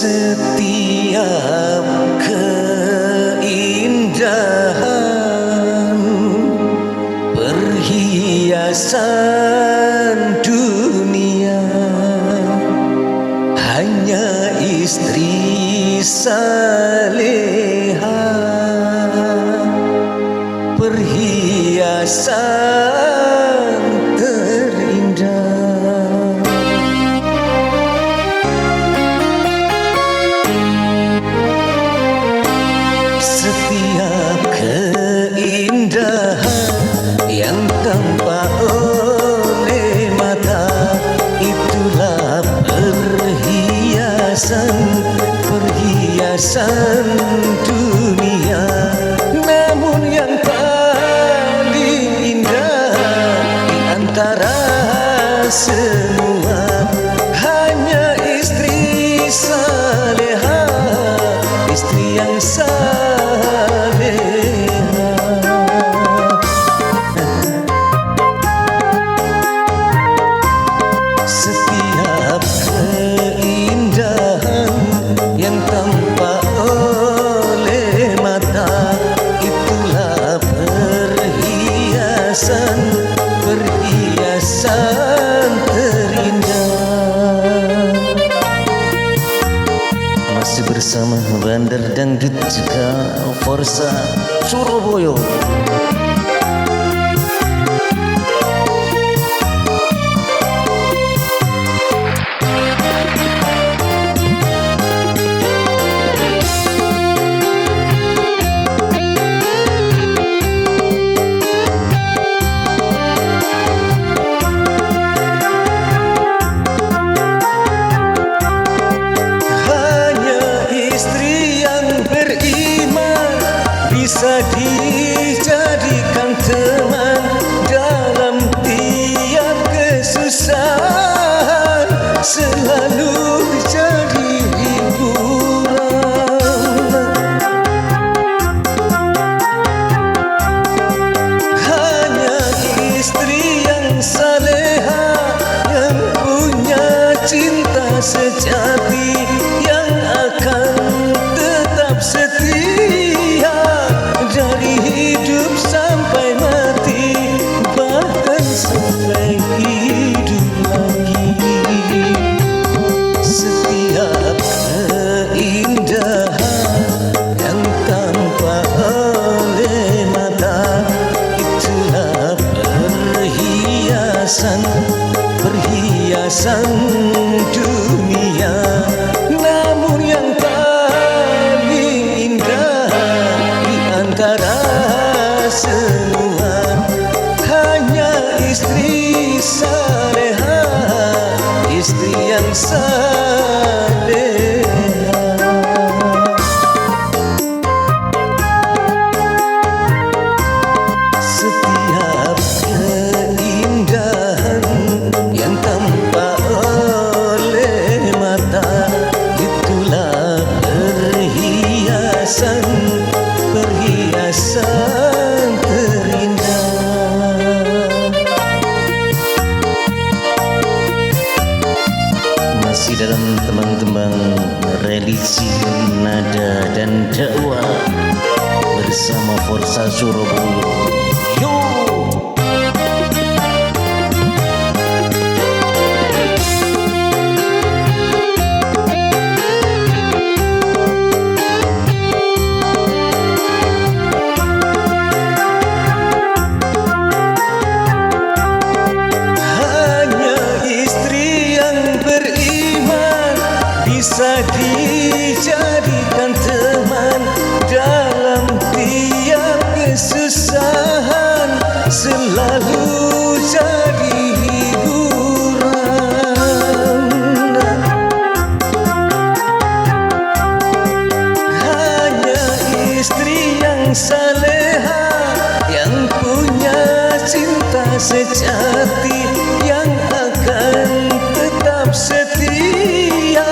Setiap keindahan perhiasan dunia hanya istri saleha, perhiasan terindah. Setiap keindahan yang tampak oleh mata, itulah perhiasan dunia. Namun yang paling indah di antara semua hanya istri saleha, istri yang saleha. Setiap keindahan yang tampak oleh mata, itulah perhiasan terindah. Masih bersama Bandar Dangdut juga Forza Surabaya. Bisa dijadikan teman dalam tiap kesusahan, selalu jadi hiburan. Hanya istri yang saleha, yang punya cinta sejati, yang akan tetap setia dari hidup sampai mati, bahkan sampai hidup lagi. Setiap keindahan yang tampak oleh mata, itulah perhiasan dunia. Namun yang paling indah di antara semua hanya istri saleha, istri yang saleha. Setiap keindahan yang tampak oleh mata, itulah perhiasan terindah. Masih dalam tembang-tembang religi, nada dan dakwah bersama Forza Surabaya. Yo! Bisa dijadikan teman dalam tiap kesusahan, selalu jadi hiburan. Hanya istri yang saleha, yang punya cinta sejati, yang akan tetap setia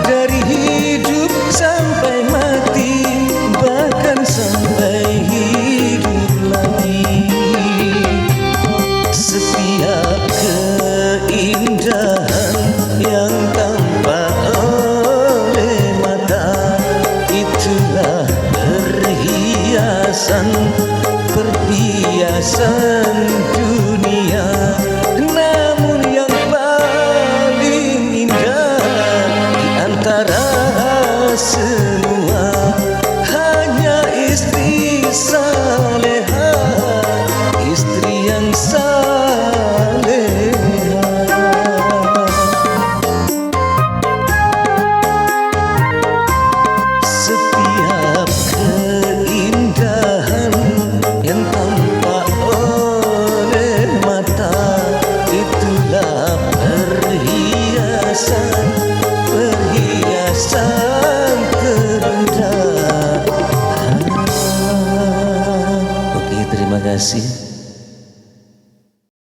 dari hidup sampai kasih.